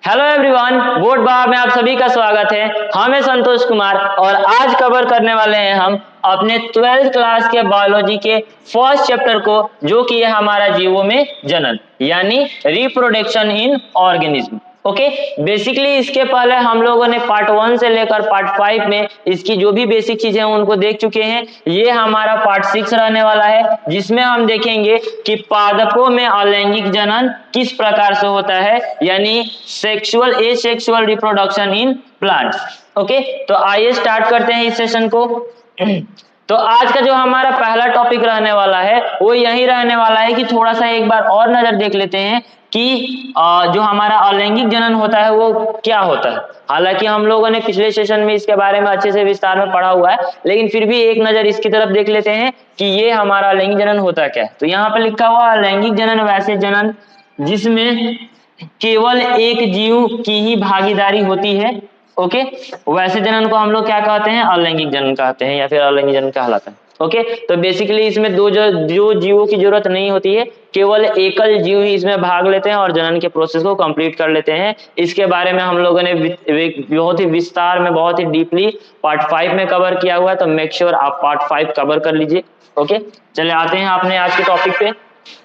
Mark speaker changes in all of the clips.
Speaker 1: Hello everyone, board बार में आप सभी का स्वागत है। हम हैं संतोष कुमार और आज कवर करने वाले हैं हम अपने 12th क्लास के बायोलॉजी के फर्स्ट चैप्टर को, जो कि है हमारा जीवों में जनन यानी reproduction in organism. Okay, basically इसके पहले हम लोगों ने पार्ट 1 से लेकर पार्ट 5 में इसकी जो भी बेसिक चीजें हैं उनको देख चुके हैं। ये हमारा पार्ट 6 रहने वाला है, जिसमें हम देखेंगे कि पादपों में अलैंगिक जनन किस प्रकार से होता है, यानी sexual asexual reproduction in plants. Okay, तो आइए स्टार्ट करते हैं इस सेशन को। तो आज का जो हमारा पहला टॉपिक रहने वाला है वो यही रहने वाला है कि थोड़ा सा एक बार और नजर देख लेते हैं कि जो हमारा अलैंगिक जनन होता है वो क्या होता है। हालांकि हम लोगों ने पिछले सेशन में इसके बारे में अच्छे से विस्तार में पढ़ा हुआ है, लेकिन फिर भी एक नजर इसकी तरफ देख लेते हैं कि ये हमारा अलैंगिक जनन होता क्या है। तो यहाँ पर लिखा हुआ अलैंगिक जनन वैसे जनन जिसमें केवल एक जीव की ही भागीदारी होती है। ओके, वैसे जनन को हम लोग क्या कहते हैं, अलैंगिक जनन कहते हैं या फिर अलैंगिक जनन कहलाता है। ओके, तो बेसिकली इसमें दो जीवों की जरूरत नहीं होती है, केवल एकल जीव ही इसमें भाग लेते हैं और जनन के प्रोसेस को कंप्लीट कर लेते हैं। इसके बारे में हम लोगों ने बहुत ही विस्तार में, बहुत ही डीपली पार्ट 5 में कवर किया हुआ है, तो मेक श्योर आप पार्ट 5 कवर कर लीजिए। ओके, चले आते हैं अपने आज के टॉपिक पे।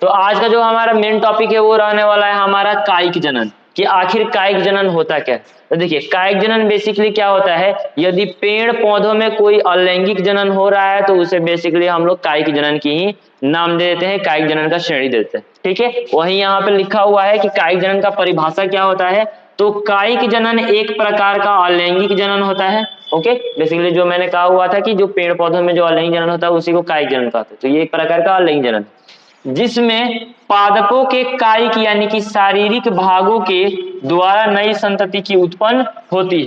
Speaker 1: तो आज का जो हमारा मेन टॉपिक है वो रहने वाला है हमारा कायिक जनन, कि आखिर कायिक जनन होता क्या है। तो देखिए, कायिक जनन बेसिकली क्या होता है, यदि पेड़ पौधों में कोई अलैंगिक जनन हो रहा है तो उसे बेसिकली हम लोग कायिक जनन की ही नाम दे देते हैं, कायिक जनन का श्रेणी देते हैं। ठीक है, वही यहाँ पे लिखा हुआ है कि कायिक जनन का परिभाषा क्या होता है। तो कायिक जनन एक प्रकार का अलैंगिक जनन होता है। ओके, बेसिकली जो मैंने कहा हुआ था कि जो पेड़ पौधों में जो अलैंगिक जनन होता है उसी को कायिक जनन कहते हैं। तो ये एक प्रकार का अलैंगिक जनन जिसमें पादपों के कायिक यानी कि शारीरिक भागों के द्वारा नई संतति की उत्पत्ति होती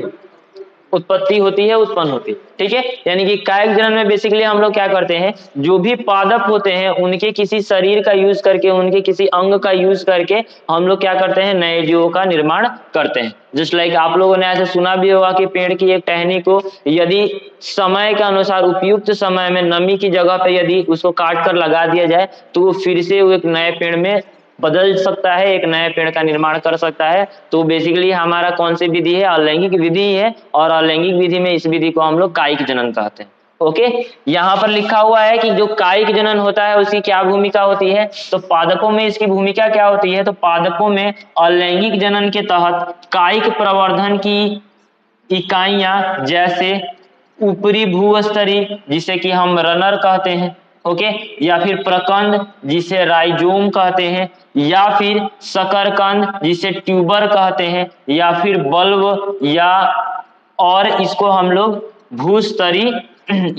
Speaker 1: है। ठीक है, यानी कि कायिक जनन में बेसिकली हम लोग क्या करते हैं, जो भी पादप होते हैं उनके किसी शरीर का यूज करके, उनके किसी अंग का यूज करके हम लोग क्या करते हैं, नए जीवों का निर्माण करते हैं। जस्ट लाइक आप लोगों ने ऐसे सुना भी होगा कि पेड़ की एक टहनी को यदि समय के अनुसार उपयुक्त समय में नमी की जगह पे यदि उसको काट कर लगा दिया जाए तो वो फिर से वो एक नए पेड़ में बदल सकता है, एक नए पेड़ का निर्माण कर सकता है। तो बेसिकली हमारा कौन सी विधि है, अलैंगिक विधि है, और अलैंगिक विधि में इस विधि को हम लोग कायिक जनन कहते हैं। ओके, यहाँ पर लिखा हुआ है कि जो कायिक जनन होता है उसकी क्या भूमिका होती है। तो पादपों में इसकी भूमिका क्या होती है, तो पादपों में अलैंगिक जनन के तहत कायिक प्रवर्धन की इकाइयां जैसे ऊपरी भूस्तरीय जिसे कि हम रनर कहते हैं, ओके, या फिर प्रकंद जिसे राइजोम कहते हैं, या फिर शकरकंद जिसे ट्यूबर कहते हैं, या फिर बल्ब, या और इसको हम लोग भूस्तरीय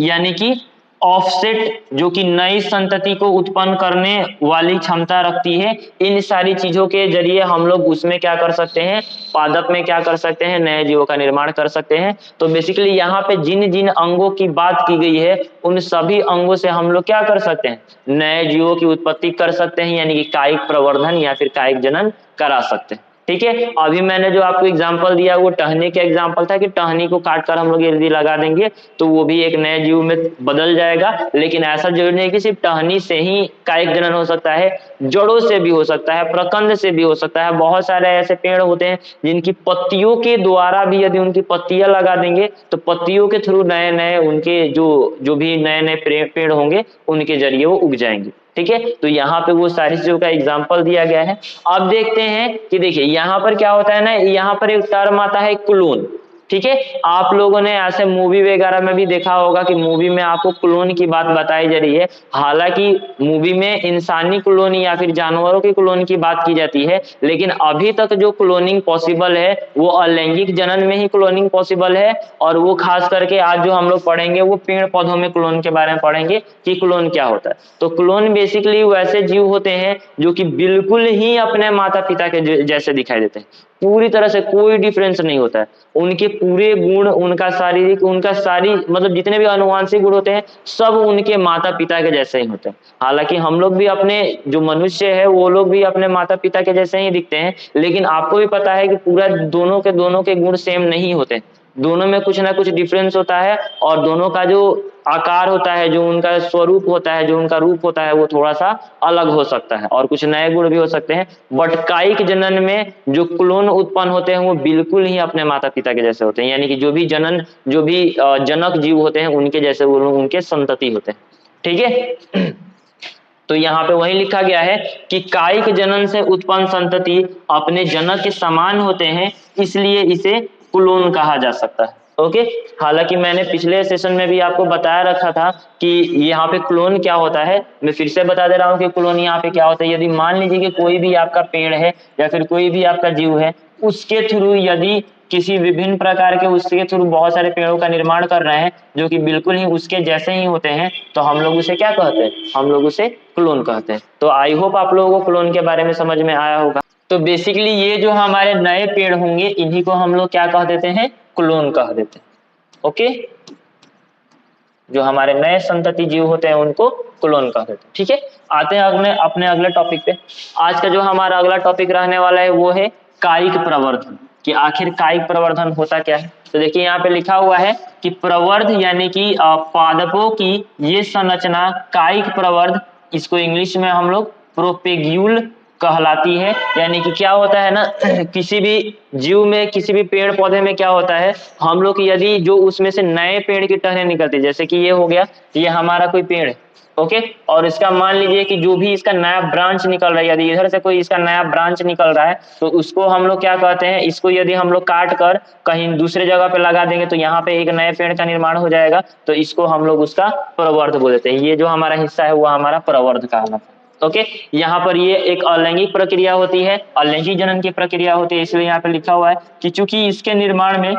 Speaker 1: यानी कि ऑफसेट जो कि नई संतति को उत्पन्न करने वाली क्षमता रखती है। इन सारी चीजों के जरिए हम लोग उसमें क्या कर सकते हैं, पादप में क्या कर सकते हैं, नए जीवों का निर्माण कर सकते हैं। तो बेसिकली यहाँ पे जिन जिन अंगों की बात की गई है उन सभी अंगों से हम लोग क्या कर सकते हैं, नए जीवों की उत्पत्ति कर सकते हैं, यानी कि कायिक प्रवर्धन या फिर कायिक जनन करा सकते हैं। ठीक है, अभी मैंने जो आपको एग्जांपल दिया वो टहनी का एग्जांपल था कि टहनी को काट कर हम लोग यदि लगा देंगे तो वो भी एक नए जीव में बदल जाएगा। लेकिन ऐसा जरूरी नहीं कि सिर्फ टहनी से ही कायिक जनन हो सकता है, जड़ों से भी हो सकता है, प्रकंद से भी हो सकता है। बहुत सारे ऐसे पेड़ होते हैं जिनकी पत्तियों के द्वारा भी यदि उनकी पत्तियां लगा देंगे तो पत्तियों के थ्रू नए नए उनके जो भी नए नए पेड़ होंगे उनके जरिए वो उग जाएंगे। ठीक है, तो यहाँ पे वो सारी चीजों का एग्जाम्पल दिया गया है। अब देखते हैं कि देखिए यहाँ पर क्या होता है ना, यहाँ पर एक टर्म आता है क्लोन। ठीक है, आप लोगों ने ऐसे मूवी वगैरह में भी देखा होगा कि मूवी में आपको क्लोन की बात बताई जा रही है। हालांकि मूवी में इंसानी क्लोनिंग या फिर जानवरों की क्लोनिंग की बात की जाती है, लेकिन अभी तक जो क्लोनिंग पॉसिबल है वो अलैंगिक जनन में ही क्लोनिंग पॉसिबल है। और वो खास करके आज जो हम लोग पढ़ेंगे वो पेड़ पौधों में क्लोन के बारे में पढ़ेंगे कि क्लोन क्या होता है। तो क्लोन बेसिकली वैसे जीव होते हैं जो कि बिल्कुल ही अपने माता पिता के जैसे दिखाई देते हैं, पूरी तरह से कोई डिफरेंस नहीं होता है। उनके पूरे गुण, उनका शारीरिक, उनका सारी मतलब जितने भी आनुवांशिक गुण होते हैं सब उनके माता पिता के जैसे ही होते हैं। हालांकि हम लोग भी अपने जो मनुष्य है वो लोग भी अपने माता पिता के जैसे ही दिखते हैं, लेकिन आपको भी पता है कि पूरा दोनों के गुण सेम नहीं होते। दोनों में कुछ ना कुछ डिफरेंस होता है और दोनों का जो आकार होता है, जो उनका स्वरूप होता है, जो उनका रूप होता है, वो थोड़ा सा अलग हो सकता है और कुछ नए गुण भी हो सकते हैं। बट कायिक जनन में जो क्लोन उत्पन्न होते हैं वो बिल्कुल ही अपने माता पिता के जैसे होते हैं, यानी कि जो भी जनक जीव होते हैं उनके जैसे वो लोग उनके संतति होते हैं। ठीक है। तो यहाँ पे वही लिखा गया है कि कायिक जनन से उत्पन्न संतति अपने जनक के समान होते हैं, इसलिए इसे क्लोन कहा जा सकता है। ओके। हालांकि मैंने पिछले सेशन में भी आपको बताया रखा था कि यहाँ पे क्लोन क्या होता है, मैं फिर से बता दे रहा हूँ कि क्लोन यहाँ पे क्या होता है। यदि मान लीजिए कि कोई भी आपका पेड़ है या फिर कोई भी आपका जीव है, उसके थ्रू यदि किसी विभिन्न प्रकार के उसके थ्रू बहुत सारे पेड़ों का निर्माण कर रहे हैं जो कि बिल्कुल ही उसके जैसे ही होते हैं, तो हम लोग उसे क्या कहते हैं, हम लोग उसे क्लोन कहते हैं। तो आई होप आप लोगों को क्लोन के बारे में समझ में आया होगा। तो बेसिकली ये जो हमारे नए पेड़ होंगे इन्हीं को हम लोग क्या कह देते हैं, क्लोन कह देते हैं। ओके, जो हमारे नए संतति जीव होते हैं उनको क्लोन कह देते हैं। ठीक है, आते हैं अपने अगले टॉपिक पे। आज का जो हमारा अगला टॉपिक रहने वाला है वो है कायिक प्रवर्धन, कि आखिर कायिक प्रवर्धन होता क्या है। तो देखिए यहाँ पे लिखा हुआ है कि प्रवर्ध यानी कि पादपों की ये संरचना कायिक प्रवर्ध, इसको इंग्लिश में हम लोग प्रोपेग्यूल कहलाती है। यानी कि क्या होता है ना, किसी भी जीव में, किसी भी पेड़ पौधे में क्या होता है, हम लोग यदि जो उसमें से नए पेड़ की टहनियां निकलती है, जैसे कि ये हो गया, ये हमारा कोई पेड़ है, ओके, और इसका मान लीजिए कि जो भी इसका नया ब्रांच निकल रहा है, यदि इधर से कोई इसका नया ब्रांच निकल रहा है, तो उसको हम लोग क्या कहते हैं, इसको यदि हम लोग काट कर कहीं दूसरे जगह पे लगा देंगे तो यहाँ पे एक नए पेड़ का निर्माण हो जाएगा, तो इसको हम लोग उसका प्रवर्ध बोल देते हैं। ये जो हमारा हिस्सा है वो हमारा प्रवर्ध कहलाता है। ओके, यहाँ पर ये एक अलैंगिक प्रक्रिया होती है, अलैंगिक जनन की प्रक्रिया होती है, इसलिए यहाँ पे लिखा हुआ है कि चूंकि इसके निर्माण में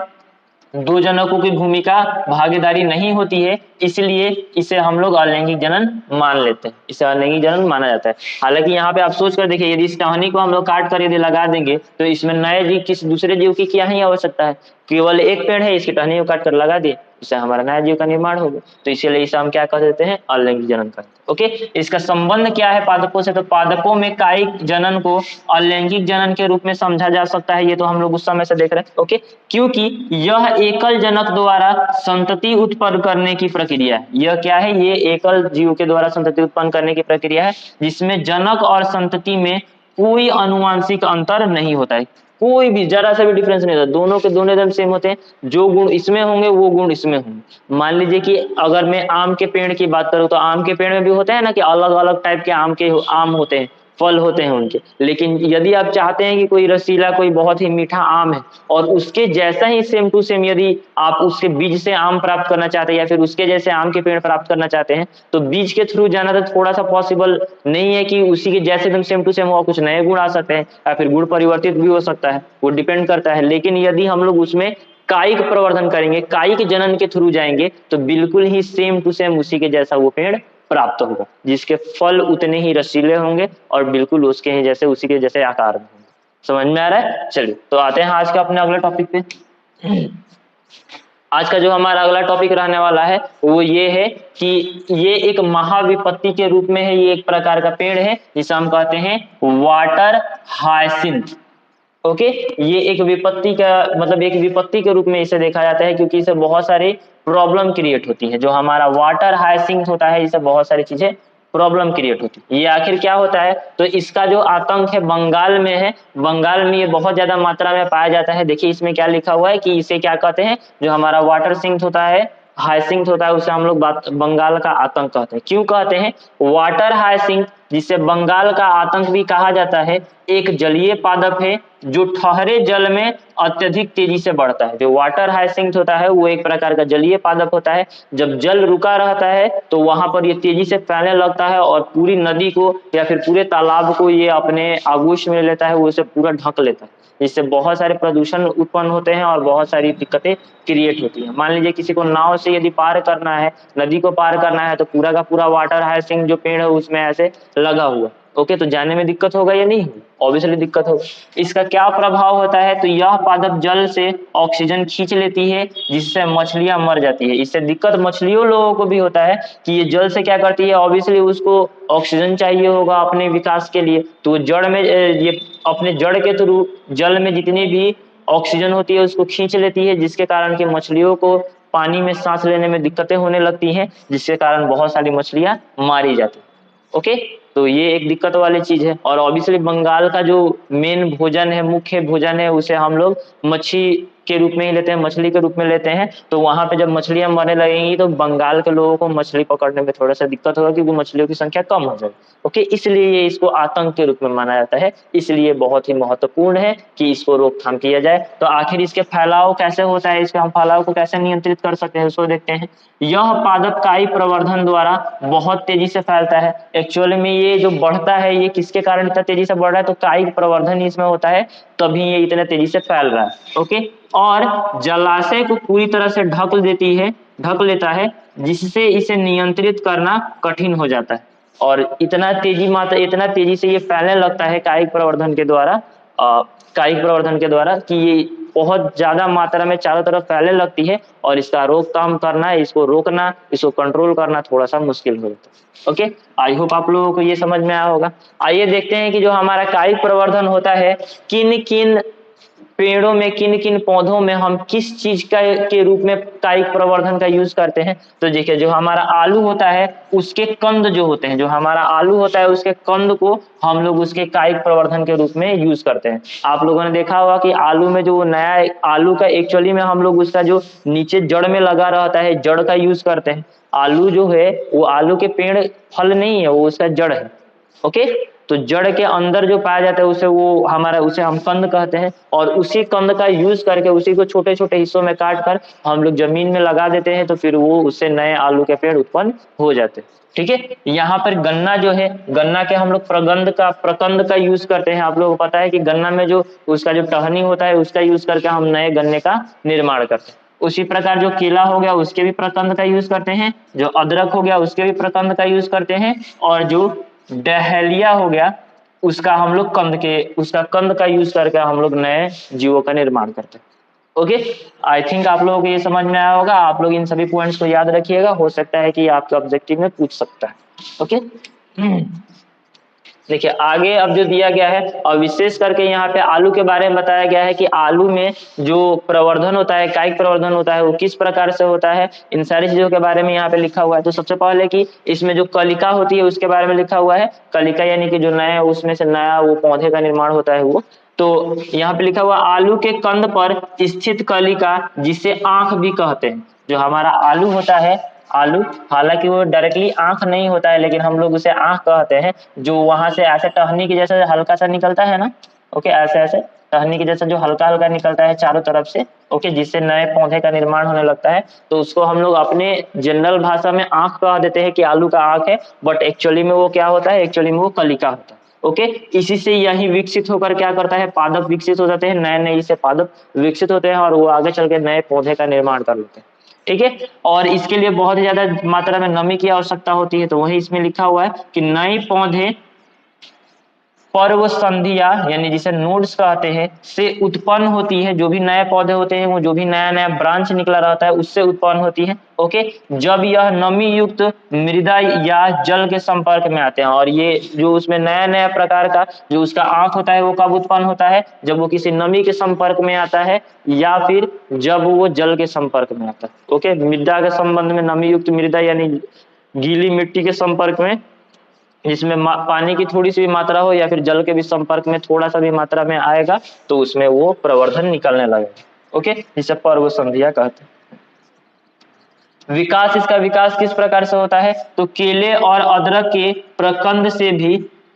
Speaker 1: दो जनकों की भूमिका भागीदारी नहीं होती है, इसलिए इसे हम लोग अलैंगिक जनन मान लेते हैं, इसे अलैंगिक जनन माना जाता है। हालांकि यहाँ पे आप सोच कर देखिए, यदि इस टहनी को हम लोग काट कर यदि लगा देंगे तो इसमें नए जीव, किसी दूसरे जीव की क्या ही आवश्यकता है, केवल एक पेड़ है, इसकी टहनी को काट कर लगा दिए, इससे हमारा नया जीव का निर्माण होगा। तो इसीलिए इसे हम क्या कह देते हैं, अलैंगिक जनन कहते हैं। ओके, इसका संबंध क्या है पादपों से, तो पादपों में कायिक जनन को अलैंगिक जनन के रूप में समझा जा सकता है, ये तो हम लोग उस समय से देख रहे हैं। ओके, क्योंकि यह एकल जनक द्वारा संतति उत्पन्न करने की प्रक्रिया है। यह क्या है, ये एकल जीव के द्वारा संतति उत्पन्न करने की प्रक्रिया है, जिसमें जनक और संतति में कोई अनुवांशिक अंतर नहीं होता है, कोई भी जरा सा भी डिफरेंस नहीं होता, दोनों के दोनों एकदम सेम होते हैं। जो गुण इसमें होंगे वो गुण इसमें होंगे। मान लीजिए कि अगर मैं आम के पेड़ की बात करूं, तो आम के पेड़ में भी होते हैं ना कि अलग अलग टाइप के आम होते हैं, फल होते हैं उनके। लेकिन यदि आप चाहते हैं कि कोई रसीला, कोई बहुत ही मीठा आम है और उसके जैसा ही सेम टू सेम यदि आप उसके बीज से आम प्राप्त करना चाहते हैं या फिर उसके जैसे आम के पेड़ प्राप्त करना चाहते हैं, तो बीज के थ्रू जाना तो थोड़ा सा पॉसिबल नहीं है कि उसी के जैसे एकदम सेम टू सेम हो, कुछ नए गुण आ सकते हैं या फिर गुण परिवर्तित भी हो सकता है, वो डिपेंड करता है। लेकिन यदि हम लोग उसमें कायिक प्रवर्धन करेंगे, कायिक जनन के थ्रू जाएंगे, तो बिल्कुल ही सेम टू सेम उसी के जैसा वो पेड़ प्राप्त होगा, जिसके फल उतने ही रसीले होंगे और बिल्कुल उसके ही जैसे, उसी के जैसे आकार में होंगे। समझ में आ रहा है। चलिए तो आते हैं आज का अपने अगले टॉपिक पे। आज का जो हमारा अगला टॉपिक रहने वाला है वो ये है कि ये एक महाविपत्ति के रूप में है, ये एक प्रकार का पेड़ है जिसे हम कहते हैं वाटर हायसिंथ। ओके, ये एक विपत्ति का मतलब एक विपत्ति के रूप में इसे देखा जाता है, क्योंकि इसे बहुत सारी प्रॉब्लम क्रिएट होती है। जो हमारा वाटर हायसिंथ होता है, इसे बहुत सारी चीजें प्रॉब्लम क्रिएट होती है। ये आखिर क्या होता है, तो इसका जो आतंक है बंगाल में है, बंगाल में ये बहुत ज्यादा मात्रा में पाया जाता है। देखिए इसमें क्या लिखा हुआ है कि इसे क्या कहते हैं, जो हमारा वाटर सिंथ होता है, हायसिंथ होता है, उसे हम लोग बंगाल का आतंक कहते हैं। क्यों कहते हैं वाटर हायसिंथ, जिसे बंगाल का आतंक भी कहा जाता है, एक जलीय पादप है जो ठहरे जल में अत्यधिक तेजी से बढ़ता है। जो वाटर हायसिंथ होता है वो एक प्रकार का जलीय पादप होता है। जब जल रुका रहता है तो वहां पर ये तेजी से फैलने लगता है और पूरी नदी को या फिर पूरे तालाब को ये अपने आगोश में लेता है, वो इसे पूरा ढक लेता है। इससे बहुत सारे प्रदूषण उत्पन्न होते हैं और बहुत सारी दिक्कतें क्रिएट होती हैं। मान लीजिए किसी को नाव से यदि पार करना है, नदी को पार करना है, तो पूरा का पूरा वाटर हायसिंथ जो पेड़ है उसमें ऐसे लगा हुआ, ओके, तो जाने में दिक्कत होगा या नहीं, ऑब्वियसली दिक्कत होगा। इसका क्या प्रभाव होता है, तो यह पादप जल से ऑक्सीजन खींच लेती है, जिससे मछलियां मर जाती है। इससे दिक्कत मछलियों लोगों को भी होता है कि ये जल से क्या करती है, ऑब्वियसली उसको ऑक्सीजन चाहिए होगा अपने विकास के लिए, तो जड़ में ये अपने जड़ के थ्रू जल में जितनी भी ऑक्सीजन होती है उसको खींच लेती है, जिसके कारण कि मछलियों को पानी में सांस लेने में दिक्कतें होने लगती हैं, जिसके कारण बहुत सारी मछलियां मारी जाती हैं। ओके, तो ये एक दिक्कत वाली चीज है। और ऑब्वियसली बंगाल का जो मेन भोजन है, मुख्य भोजन है, उसे हम लोग मच्छी के रूप में ही लेते हैं, मछली के रूप में लेते हैं। तो वहां पे जब मछलियां मरने लगेंगी तो बंगाल के लोगों को मछली पकड़ने में थोड़ा सा दिक्कत होगा, क्योंकि मछलियों की संख्या कम हो जाएगी। ओके, इसलिए ये इसको आतंक के रूप में माना जाता है, इसलिए बहुत ही महत्वपूर्ण है कि इसको रोकथाम किया जाए। तो आखिर इसके फैलाव कैसे होता है, इसके हम फैलाव को कैसे नियंत्रित कर सकते हैं, उसको देखते हैं। यह पादप काई प्रवर्धन द्वारा बहुत तेजी से फैलता है। एक्चुअली में ये जो बढ़ता है, ये किसके कारण इतना तेजी से बढ़ रहा है, तो काई प्रवर्धन इसमें होता है, तभी ये इतने तेजी से फैल रहा है। ओके, और जलाशय को पूरी तरह से ढक लेता है, जिससे इसे नियंत्रित करना कठिन हो जाता है। और इतना तेजी से ये फैलने लगता है कायिक प्रवर्धन के द्वारा कि ये बहुत ज्यादा मात्रा में चारों तरफ फैलने लगती है, और इसका रोकथाम करना, इसको रोकना, इसको कंट्रोल करना थोड़ा सा मुश्किल हो जाता है। ओके, आई होप आप लोगों को ये समझ में आया होगा। आइए देखते हैं कि जो हमारा कायिक प्रवर्धन होता है, किन किन पेड़ों में, किन किन पौधों में हम किस चीज का के रूप में कायिक प्रवर्धन का यूज करते हैं। तो देखिए, जो हमारा आलू होता है उसके कंद जो होते हैं, जो हमारा आलू होता है उसके कंद को हम लोग उसके कायिक प्रवर्धन के रूप में यूज करते हैं। आप लोगों ने देखा होगा कि आलू में जो नया आलू का एक्चुअली में हम लोग उसका जो नीचे जड़ में लगा रहता है, जड़ का यूज करते हैं। आलू जो है वो आलू के पेड़ फल नहीं है, वो उसका जड़ है। ओके, तो जड़ के अंदर जो पाया जाता है उसे हम कंद कहते हैं, और उसी कंद का यूज करके उसी को छोटे छोटे हिस्सों में काट कर हम लोग जमीन में लगा देते हैं, तो फिर वो उससे नए आलू के पेड़ उत्पन्न हो जाते हैं। ठीक है, यहाँ पर गन्ना जो है, गन्ना के हम लोग प्रकंद का यूज करते हैं। आप लोगों को पता है कि गन्ना में जो उसका जो टहनी होता है उसका यूज करके हम नए गन्ने का निर्माण करते हैं। उसी प्रकार जो केला हो गया उसके भी प्रकंद का यूज करते हैं, जो अदरक हो गया उसके भी प्रकंद का यूज करते हैं, और जो डहेलिया हो गया उसका कंद का यूज करके हम लोग नए जीवों का निर्माण करते हैं। ओके, आई थिंक आप लोगों को ये समझ में आया होगा। आप लोग इन सभी पॉइंट्स को याद रखिएगा, हो सकता है कि आपके ऑब्जेक्टिव में पूछ सकता है। ओके, देखिए आगे अब जो दिया गया है, और विशेष करके यहाँ पे आलू के बारे में बताया गया है कि आलू में जो प्रवर्धन होता है, कायिक प्रवर्धन होता है, वो किस प्रकार से होता है, इन सारी चीजों के बारे में यहाँ पे लिखा हुआ है। तो सबसे पहले कि इसमें जो कलिका होती है उसके बारे में लिखा हुआ है। कलिका यानी कि जो नया उसमें से नया वो पौधे का निर्माण होता है वो। तो यहाँ पे लिखा हुआ आलू के कंद पर स्थित कलिका, जिसे आंख भी कहते हैं। जो हमारा आलू होता है, आलू हालांकि वो डायरेक्टली आंख नहीं होता है, लेकिन हम लोग उसे आंख कहते हैं। जो वहां से ऐसे टहनी की जैसे हल्का सा निकलता है ना, ओके, ऐसे ऐसे टहनी की जैसा जो हल्का हल्का निकलता है चारों तरफ से, ओके, जिससे नए पौधे का निर्माण होने लगता है। तो उसको हम लोग अपने जनरल भाषा में आंख कह देते हैं कि आलू का आंख है, बट एक्चुअली में वो क्या होता है, एक्चुअली में वो कलिका होता है। ओके, इसी से यही विकसित होकर क्या करता है, पादप विकसित हो जाते हैं, नए नए इससे पादप विकसित होते हैं, और वो आगे चल के नए पौधे का निर्माण कर लेते हैं। ठीक है, और इसके लिए बहुत ज्यादा मात्रा में नमी की आवश्यकता होती है। तो वही इसमें लिखा हुआ है कि नए पौधे पर्व संधिया यानी जिसे नोड्स कहते हैं से उत्पन्न होती है। जो भी नए पौधे होते हैं वो जो भी नया नया ब्रांच निकला रहता है उससे उत्पन्न होती है। ओके, जब यह नमी युक्त मृदा या जल के संपर्क में आते हैं। और ये जो उसमें नया नया प्रकार का जो उसका आंख होता है वो कब उत्पन्न होता है, जब वो किसी नमी के संपर्क में आता है, या फिर जब वो जल के संपर्क में आता है। ओके, मृदा के संबंध में नमी युक्त मृदा यानी गीली मिट्टी के संपर्क में, जिसमें पानी की थोड़ी सी भी मात्रा हो या फिर जल के भी संपर्क में थोड़ा सा भी मात्रा में आएगा, तो उसमें वो प्रवर्धन निकलने लगेगा। ओके, जिसे पर्व संधिया कहते हैं। इसका विकास किस प्रकार से होता है, तो केले और अदरक के प्रकंद से भी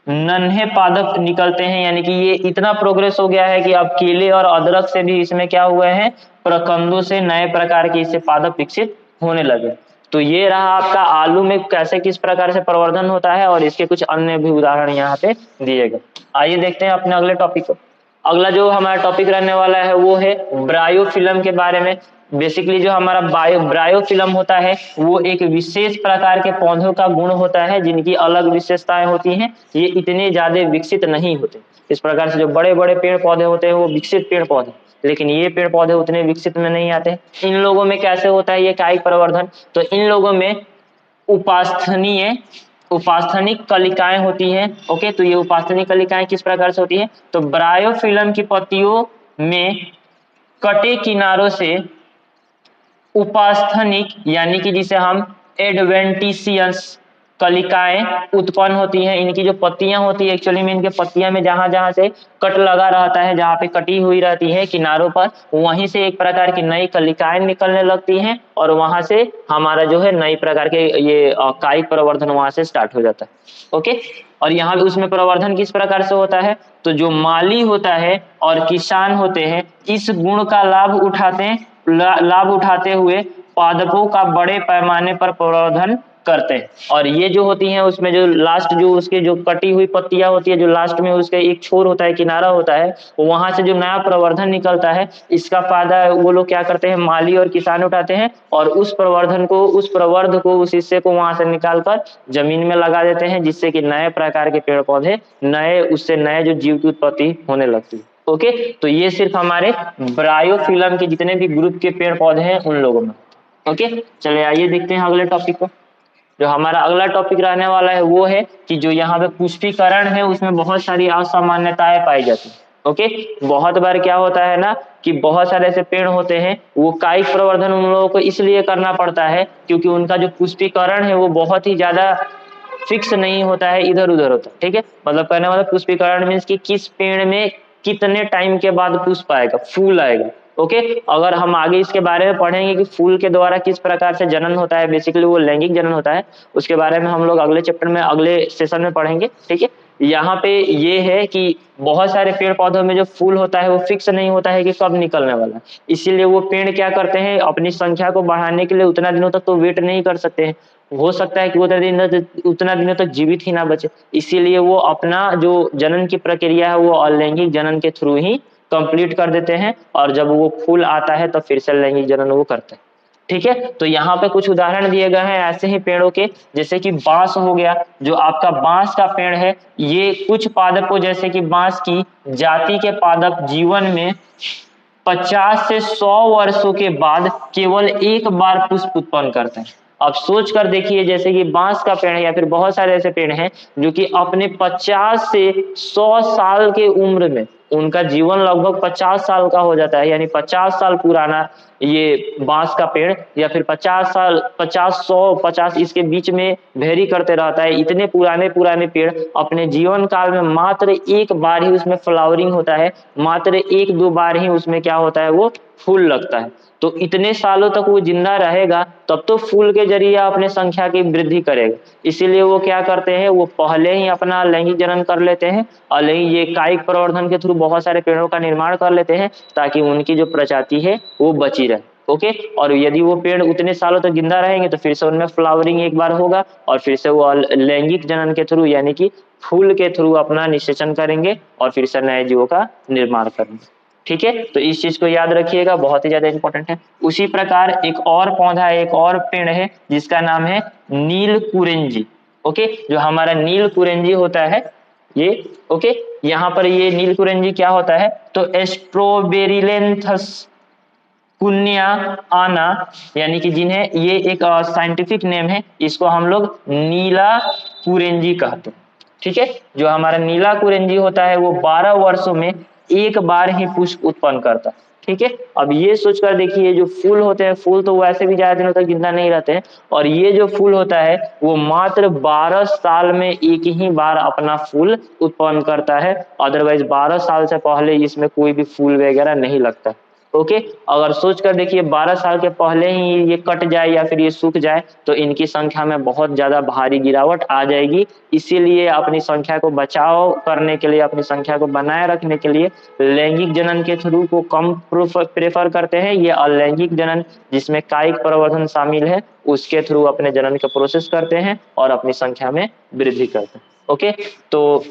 Speaker 1: नन्हे पादप निकलते हैं। यानी कि ये इतना प्रोग्रेस हो गया है कि अब केले और अदरक से भी इसमें क्या हुए हैं, प्रकंदों से नए प्रकार के इससे पादप विकसित होने लगे। तो ये रहा आपका आलू में कैसे किस प्रकार से प्रवर्धन होता है, और इसके कुछ अन्य भी उदाहरण यहाँ पे दिए गए। आइए देखते हैं अपने अगले टॉपिक को। अगला जो हमारा टॉपिक रहने वाला है वो है ब्रायोफिल्म के बारे में। बेसिकली जो हमारा ब्रायोफिल्म होता है वो एक विशेष प्रकार के पौधों का गुण होता है, जिनकी अलग विशेषताएं होती हैं। ये इतने ज्यादा विकसित नहीं होते। इस प्रकार से जो बड़े बड़े पेड़ पौधे होते हैं वो विकसित पेड़ पौधे, लेकिन ये पेड़ पौधे उतने विकसित में नहीं आते। इन लोगों में कैसे होता है ये कायिक प्रवर्धन, तो इन लोगों में उपास्थनिक कलिकाएं होती हैं। ओके, तो ये उपास्थनिक कलिकाएं किस प्रकार से होती है, तो ब्रायोफिल्म की पत्तियों में कटे किनारों से उपास्थनिक यानी कि जिसे हम एडवेंटिशियस कलिकाएं उत्पन्न होती हैं। इनकी जो पत्तियां होती है एक्चुअली में, इनके पत्तियां में जहां जहां से कट लगा रहता है, जहां पे कटी हुई रहती है किनारों पर, वहीं से एक प्रकार की नई कलिकाएं निकलने लगती हैं और वहां से हमारा जो है नई प्रकार के ये कायिक प्रवर्धन वहां से स्टार्ट हो जाता है। ओके, और यहाँ पे उसमें प्रवर्धन किस प्रकार से होता है, तो जो माली होता है और किसान होते हैं इस गुण का लाभ उठाते हुए पादपों का बड़े पैमाने पर प्रवर्धन करते हैं। और ये जो होती हैं उसमें जो लास्ट जो उसके जो कटी हुई पत्तियां होती है, जो लास्ट में उसके एक छोर होता है, किनारा होता है, वहां से जो नया प्रवर्धन निकलता है, इसका फायदा वो लोग क्या करते हैं, माली और किसान उठाते हैं और उस प्रवर्धन को, उस प्रवर्ध को, उस हिस्से को वहां से निकालकर जमीन में लगा देते हैं, जिससे कि नए प्रकार के पेड़ पौधे, उससे नए जो जीव की उत्पत्ति होने लगती है। ओके, तो ये सिर्फ हमारे ब्रायोफिलम के जितने भी ग्रुप के पेड़ पौधे हैं उन लोगों में। ओके, चलिए आइए देखते हैं अगले टॉपिक को। जो हमारा अगला टॉपिक रहने वाला है वो है कि जो यहाँ पे पुष्पीकरण है उसमें बहुत सारी असामान्यताएं पाई जाती है। ओके, बहुत बार क्या होता है ना कि बहुत सारे ऐसे पेड़ होते हैं, वो कायिक प्रवर्धन उन लोगों को इसलिए करना पड़ता है क्योंकि उनका जो पुष्पीकरण है वो बहुत ही ज्यादा फिक्स नहीं होता है, इधर उधर होता है। ठीक है, मतलब कहने वाला पुष्पीकरण मीन्स कि किस पेड़ में कितने टाइम के बाद पुष्प आएगा, फूल आएगा। ओके, अगर हम आगे इसके बारे में पढ़ेंगे कि फूल के द्वारा किस प्रकार से जनन होता है, बेसिकली वो लैंगिक जनन होता है, उसके बारे में हम लोग अगले चैप्टर में, अगले सेशन में पढ़ेंगे। ठीक है, यहाँ पे ये है कि बहुत सारे पेड़ पौधों में जो फूल होता है वो फिक्स नहीं होता है कि कब निकलने वाला है, इसीलिए वो पेड़ क्या करते हैं, अपनी संख्या को बढ़ाने के लिए उतना दिनों तक तो वेट नहीं कर सकते हैं, हो सकता है कि उतना दिनों तक जीवित ही ना बचे, इसीलिए वो अपना जो जनन की प्रक्रिया है वो अलैंगिक जनन के थ्रू ही कंप्लीट कर देते हैं, और जब वो फूल आता है तो फिर से लैंगिक जनन वो करते हैं। ठीक है, तो यहाँ पे कुछ उदाहरण दिए गए हैं ऐसे ही पेड़ों के, जैसे कि बांस हो गया, जो आपका बांस का पेड़ है, ये कुछ पादपों जैसे कि बांस की जाति के पादप जीवन में 50 से 100 वर्षों के बाद केवल एक बार पुष्प उत्पन्न करते हैं। अब सोच कर देखिए, जैसे कि बांस का पेड़ है या फिर बहुत सारे ऐसे पेड़ हैं जो कि अपने 50 से 100 साल के उम्र में, उनका जीवन लगभग 50 साल का हो जाता है, यानी 50 साल पुराना ये बांस का पेड़, या फिर 50 साल, 50, 100, 50 इसके बीच में वेरी करते रहता है। इतने पुराने पुराने पेड़ अपने जीवन काल में मात्र एक बार ही उसमें फ्लावरिंग होता है, मात्र एक दो बार ही उसमें क्या होता है, वो फूल लगता है। तो इतने सालों तक वो जिंदा रहेगा तब तो फूल के जरिए अपने संख्या की वृद्धि करेगा, इसीलिए वो क्या करते हैं, वो पहले ही अपना लैंगिक जनन कर लेते हैं और ये कायिक प्रवर्धन के थ्रू बहुत सारे पेड़ों का निर्माण कर लेते हैं ताकि उनकी जो प्रजाति है वो बची रहे। ओके, और यदि वो पेड़ उतने सालों तक जिंदा रहेंगे तो फिर से उनमें फ्लावरिंग एक बार होगा और फिर से वो लैंगिक जनन के थ्रू यानी कि फूल के थ्रू अपना निषेचन करेंगे और फिर से नए जीवों का निर्माण करेंगे। ठीक है, तो इस चीज को याद रखिएगा, बहुत ही ज्यादा इंपॉर्टेंट है। उसी प्रकार एक और पौधा है, एक और पेड़ है जिसका नाम है नील कुरेंजी। ओके, जो हमारा नील कुरेंजी होता है ये, ओके, यहाँ पर ये नील कुरेंजी क्या होता है, तो स्ट्रोबेरिलेंथस कुन्या आना, यानी कि जिन्हें ये एक साइंटिफिक नेम है, इसको हम लोग नीला कुरेंजी कहते हैं। ठीक है, जो हमारा नीला कुरेंजी होता है वो 12 वर्षों में एक बार ही पुष्प उत्पन्न करता है। ठीक है, अब ये सोचकर देखिए, जो फूल होते हैं, फूल तो वैसे भी ज्यादा दिनों तक जिंदा नहीं रहते हैं, और ये जो फूल होता है वो मात्र 12 साल में एक ही बार अपना फूल उत्पन्न करता है, अदरवाइज 12 साल से पहले इसमें कोई भी फूल वगैरह नहीं लगता। ओके, अगर सोच कर देखिए 12 साल के पहले ही ये कट जाए या फिर ये सूख जाए तो इनकी संख्या में बहुत ज्यादा भारी गिरावट आ जाएगी, इसीलिए अपनी संख्या को बचाव करने के लिए, अपनी संख्या को बनाए रखने के लिए लैंगिक जनन के थ्रू को कम प्रेफर करते हैं, ये अलैंगिक जनन जिसमें कायिक प्रवर्धन शामिल है उसके थ्रू अपने जनन का प्रोसेस करते हैं और अपनी संख्या में वृद्धि करते हैं। ओके, तो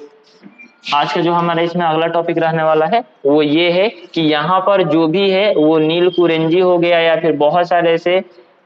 Speaker 1: आज का जो हमारा इसमें अगला टॉपिक रहने वाला है वो ये है कि यहाँ पर जो भी है वो नील कुरेंजी हो गया या फिर बहुत सारे ऐसे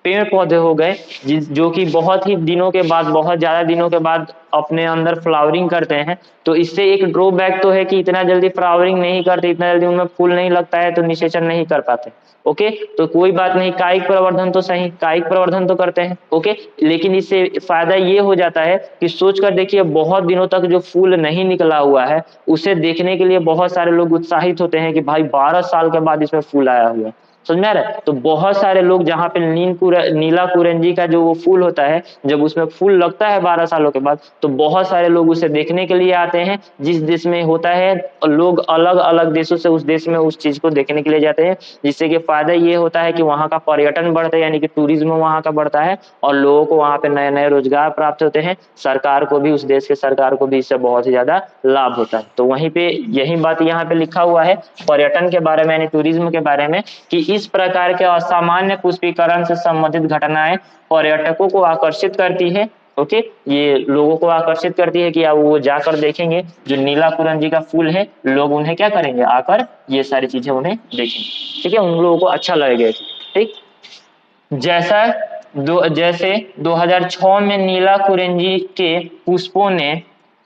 Speaker 1: पेड़ पौधे हो गए जो कि बहुत ही दिनों के बाद, बहुत ज्यादा दिनों के बाद अपने अंदर फ्लावरिंग करते हैं। तो इससे एक ड्रॉबैक तो है कि इतना जल्दी फ्लावरिंग नहीं करते, इतना जल्दी उनमें फूल नहीं लगता है, तो निषेचन नहीं कर पाते। ओके, तो कोई बात नहीं, कायिक प्रवर्धन तो सही, कायिक प्रवर्धन तो करते हैं। ओके, लेकिन इससे फायदा ये हो जाता है कि सोच कर देखिए, बहुत दिनों तक जो फूल नहीं निकला हुआ है उसे देखने के लिए बहुत सारे लोग उत्साहित होते हैं कि भाई 12 साल के बाद इसमें फूल आया हुआ है। समझ में आ रहा है? तो बहुत सारे लोग जहाँ पे नीला कुरंजी का जो वो फूल होता है, जब उसमें फूल लगता है 12 सालों के बाद, तो बहुत सारे लोग उसे देखने के लिए आते हैं। जिस देश में होता है, लोग अलग अलग देशों से उस देश में उस चीज को देखने के लिए जाते हैं, जिससे कि फायदा ये होता है कि वहाँ का पर्यटन बढ़ता है, यानी कि टूरिज्म वहाँ का बढ़ता है, और लोगों को वहाँ पे नए नए रोजगार प्राप्त होते हैं। सरकार को भी, उस देश के सरकार को भी इससे बहुत ही ज्यादा लाभ होता है। तो वहीं पे यही बात यहाँ पे लिखा हुआ है पर्यटन के बारे में, यानी टूरिज्म के बारे में, कि इस प्रकार के असामान्य पुष्पीकरण से संबंधित घटनाएं पर्यटकों को आकर्षित करती है। ओके, ये लोगों को आकर्षित करती है कि अब वो जाकर देखेंगे जो नीला कुरंजी का फूल है, लोग उन्हें क्या करेंगे, आकर ये सारी चीजें उन्हें देखेंगे। ठीक है, उन लोगों को अच्छा लगेगा। ठीक, जैसे 2006 में नीला कुरंजी के पुष्पों ने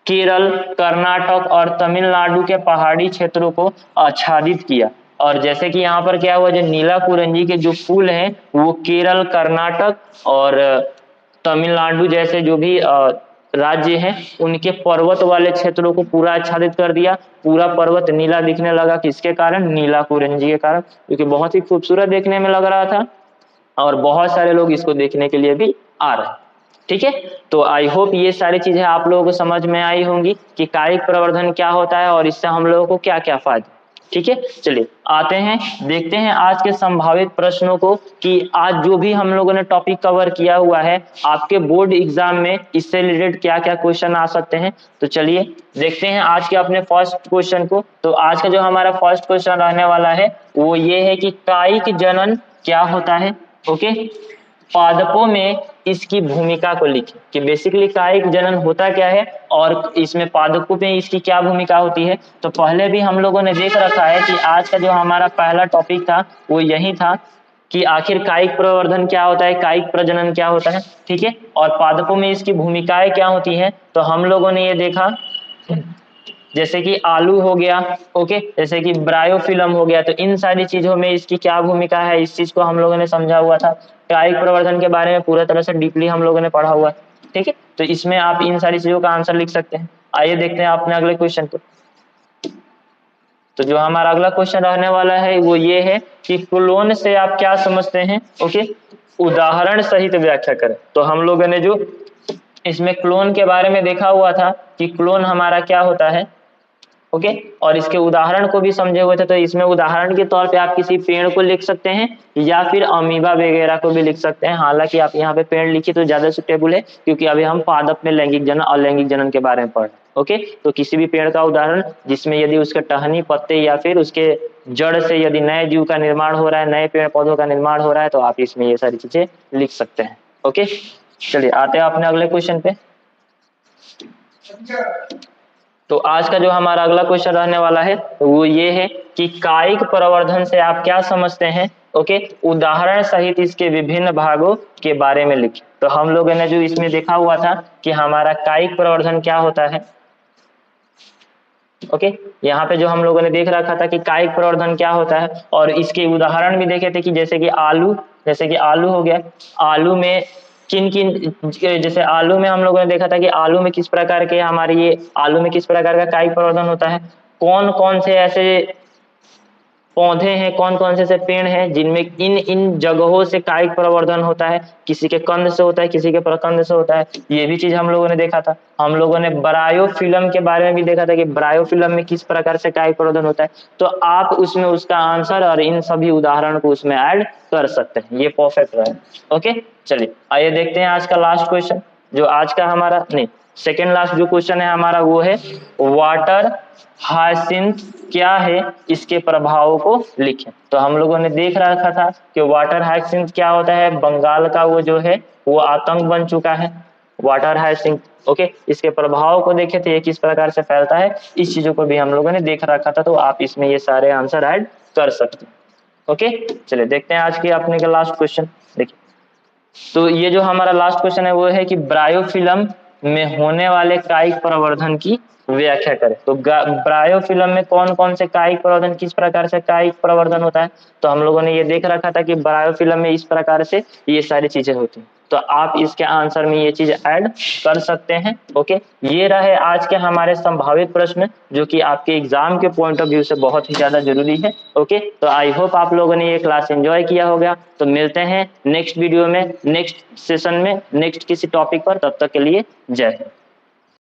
Speaker 1: केरल, कर्नाटक और तमिलनाडु के पहाड़ी क्षेत्रों को आच्छादित किया। और जैसे कि यहाँ पर क्या हुआ, जो नीला कुरंजी के जो फूल हैं वो केरल, कर्नाटक और तमिलनाडु जैसे जो भी राज्य हैं उनके पर्वत वाले क्षेत्रों को पूरा आच्छादित कर दिया। पूरा पर्वत नीला दिखने लगा, किसके कारण, नीला कुरंजी के कारण, क्योंकि बहुत ही खूबसूरत देखने में लग रहा था और बहुत सारे लोग इसको देखने के लिए भी आ रहे हैं। ठीक है, तो आई होप ये सारी चीजें आप लोगों को समझ में आई होंगी कि कायिक प्रवर्धन क्या होता है और इससे हम लोगों को क्या क्या फायदा। ठीक है, चलिए आते हैं, देखते हैं आज के संभावित प्रश्नों को, कि आज जो भी हम लोगों ने टॉपिक कवर किया हुआ है आपके बोर्ड एग्जाम में इससे रिलेटेड क्या क्या क्वेश्चन आ सकते हैं। तो चलिए देखते हैं आज के अपने फर्स्ट क्वेश्चन को। तो आज का जो हमारा फर्स्ट क्वेश्चन रहने वाला है वो ये है कि कायिक जनन क्या होता है। ओके, पादपों में इसकी भूमिका को लिखें, कि बेसिकली कायिक जनन होता क्या है और इसमें पादपों में इसकी क्या भूमिका होती है। तो पहले भी हम लोगों ने देख रखा है कि आज का जो हमारा पहला टॉपिक था वो यही था कि आखिर कायिक प्रवर्धन क्या होता है, कायिक प्रजनन क्या होता है। ठीक है, और पादपों में इसकी भूमिकाएं क्या होती हैं। तो हम लोगों ने ये देखा, जैसे कि आलू हो गया, ओके, जैसे कि ब्रायोफिल्म हो गया, तो इन सारी चीजों में इसकी क्या भूमिका है, इस चीज को हम लोगों ने समझा हुआ था। कायिक प्रवर्धन के बारे में पूरा तरह से डीपली हम लोगों ने पढ़ा हुआ है। ठीक है, तो इसमें आप इन सारी चीजों का आंसर लिख सकते हैं। आइए देखते हैं अपने अगले क्वेश्चन को। तो जो हमारा अगला क्वेश्चन रहने वाला है वो ये है कि क्लोन से आप क्या समझते हैं। ओके, उदाहरण सहित व्याख्या करें। तो हम लोगों ने जो इसमें क्लोन के बारे में देखा हुआ था कि क्लोन हमारा क्या होता है, ओके, और इसके उदाहरण को भी समझे हुए थे। तो इसमें उदाहरण के तौर पे आप किसी पेड़ को लिख सकते हैं या फिर अमीबा वगैरह को भी लिख सकते हैं। हालांकि आप यहाँ पे पेड़ लिखिए तो ज्यादा सुटेबल है, क्योंकि अभी हम पादप में लैंगिक जनन और लैंगिक जनन के बारे में पढ़। ओके, तो किसी भी पेड़ का उदाहरण जिसमें यदि उसके टहनी, पत्ते या फिर उसके जड़ से यदि नए जीव का निर्माण हो रहा है, नए पेड़ पौधों का निर्माण हो रहा है, तो आप इसमें ये सारी चीजें लिख सकते हैं। ओके, चलिए आते हैं अपने अगले क्वेश्चन पे। तो आज का जो हमारा अगला क्वेश्चन रहने वाला है वो ये है कि कायिक प्रवर्धन से आप क्या समझते हैं। ओके, उदाहरण सहित इसके विभिन्न भागों के बारे में लिखें। तो हम लोगों ने जो इसमें देखा हुआ था कि हमारा कायिक प्रवर्धन क्या होता है। ओके, यहाँ पे जो हम लोगों ने देख रखा था कि कायिक प्रवर्धन क्या होता है और इसके उदाहरण भी देखे थे, कि जैसे कि आलू हो गया, आलू में किन किन, जैसे आलू में हम लोगों ने देखा था कि आलू में किस प्रकार के हमारे ये आलू में किस प्रकार का कायिक प्रवर्धन होता है, कौन कौन से ऐसे पौधे हैं, कौन कौन से ऐसे पेड़ हैं जिनमें इन इन जगहों से कायिक प्रवर्धन होता है। किसी के कंद से होता है, किसी के प्रकंद से होता है, ये भी चीज हम लोगों ने देखा था। हम लोगों ने ब्रायोफिल्म के बारे में भी देखा था कि ब्रायोफिल्म में किस प्रकार से कायिक प्रवर्धन होता है। तो आप उसमें उसका आंसर और इन सभी उदाहरण को उसमें ऐड कर सकते हैं, ये परफेक्ट रहे। ओके, चलिए आइए देखते हैं आज का लास्ट क्वेश्चन। जो आज का हमारा नहीं, सेकेंड लास्ट जो क्वेश्चन है हमारा वो है वाटर हायसिंथ क्या है, इसके प्रभावों को लिखें। तो हम लोगों ने देख रखा था कि वाटर हायसिंथ क्या होता है, बंगाल का वो जो है वो आतंक बन चुका है वाटर हायसिंथ। ओके, इसके प्रभाव को देखे थे, ये किस प्रकार से फैलता है, इस चीजों को भी हम लोगों ने देख रखा था। तो आप इसमें ये सारे आंसर ऐड कर सकते हैं। ओके, चलिए देखते हैं आज के अपने का लास्ट क्वेश्चन। देखिए तो ये जो हमारा लास्ट क्वेश्चन है वो है कि ब्रायोफिल्म में होने वाले कायिक प्रवर्धन की व्याख्या करें। तो ब्रायोफिल्म में कौन कौन से कायिक प्रवर्धन, किस प्रकार से कायिक प्रवर्धन होता है, तो हम लोगों ने ये देख रखा था कि ब्रायोफिल्म में इस प्रकार से ये सारी चीजें होती हैं। तो आप इसके आंसर में ये चीज ऐड कर सकते हैं। ओके, ये रहे आज के हमारे संभावित प्रश्न जो कि आपके एग्जाम के पॉइंट ऑफ व्यू से बहुत ही ज्यादा जरूरी है। ओके, तो आई होप आप लोगों ने ये क्लास एंजॉय किया होगा। तो मिलते हैं नेक्स्ट वीडियो में, नेक्स्ट सेशन में, नेक्स्ट किसी टॉपिक पर। तब तक के लिए जय हिंद।